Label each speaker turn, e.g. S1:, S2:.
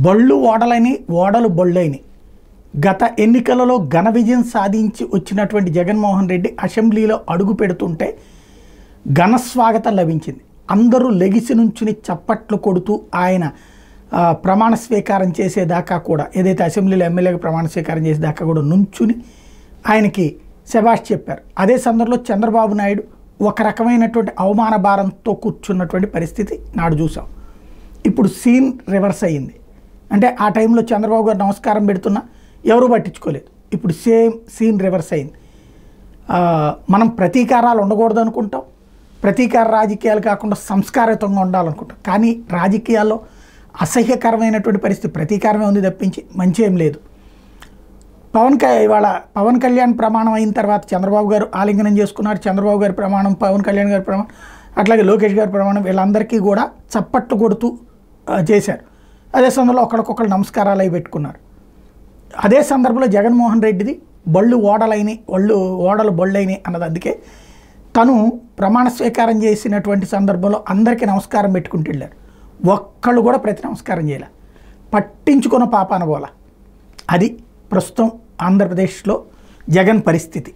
S1: బళ్ళు ఓడలని ఓడలు బళ్ళైని. గత ఎన్నికలలో ఘన విజయం సాధించి వచ్చినటువంటి జగన్మోహన్ రెడ్డి అసెంబ్లీలో అడుగు పెడుతుంటే ఘన స్వాగతం లభించింది. అందరూ లెగిసి నుంచుని చప్పట్లు కొడుతూ ఆయన ప్రమాణ స్వీకారం చేసేదాకా కూడా, ఏదైతే అసెంబ్లీలో ఎమ్మెల్యేగా ప్రమాణ స్వీకారం చేసేదాకా కూడా నుంచుని ఆయనకి శభాష్ చెప్పారు. అదే సందర్భంలో చంద్రబాబు నాయుడు ఒక రకమైనటువంటి అవమాన భారంతో కూర్చున్నటువంటి పరిస్థితి నాడు చూసాం. ఇప్పుడు సీన్ రివర్స్ అయ్యింది. అంటే ఆ టైంలో చంద్రబాబు గారు నమస్కారం పెడుతున్నా ఎవరూ పట్టించుకోలేదు. ఇప్పుడు సేమ్ సీన్ రివర్స్ అయింది. మనం ప్రతీకారాలు ఉండకూడదు అనుకుంటాం, ప్రతీకార రాజకీయాలు కాకుండా సంస్కారయుతంగా ఉండాలనుకుంటాం. కానీ రాజకీయాల్లో అసహ్యకరమైనటువంటి పరిస్థితి ప్రతీకారమే ఉంది తప్పించి మంచి ఏం లేదు. ఇవాళ పవన్ కళ్యాణ్ ప్రమాణం అయిన తర్వాత చంద్రబాబు గారు ఆలింగనం చేసుకున్నారు. చంద్రబాబు గారి ప్రమాణం, పవన్ కళ్యాణ్ గారి ప్రమాణం, అట్లాగే లోకేష్ గారి ప్రమాణం, వీళ్ళందరికీ కూడా చప్పట్లు కొడుతూ చేశారు. అదే సందర్భంలో ఒకరికొకరు నమస్కారాలు అవి పెట్టుకున్నారు. అదే సందర్భంలో జగన్మోహన్ రెడ్డిది బళ్ళు ఓడలైని, ఓడలు బళ్ళైని అన్నది. అందుకే తను ప్రమాణ స్వీకారం చేసినటువంటి సందర్భంలో అందరికీ నమస్కారం పెట్టుకుంటూ వెళ్ళారు. ఒక్కళ్ళు కూడా ప్రతి నమస్కారం చేయాలి, పట్టించుకున్న పాపాన పోల. అది ప్రస్తుతం ఆంధ్రప్రదేశ్లో జగన్ పరిస్థితి.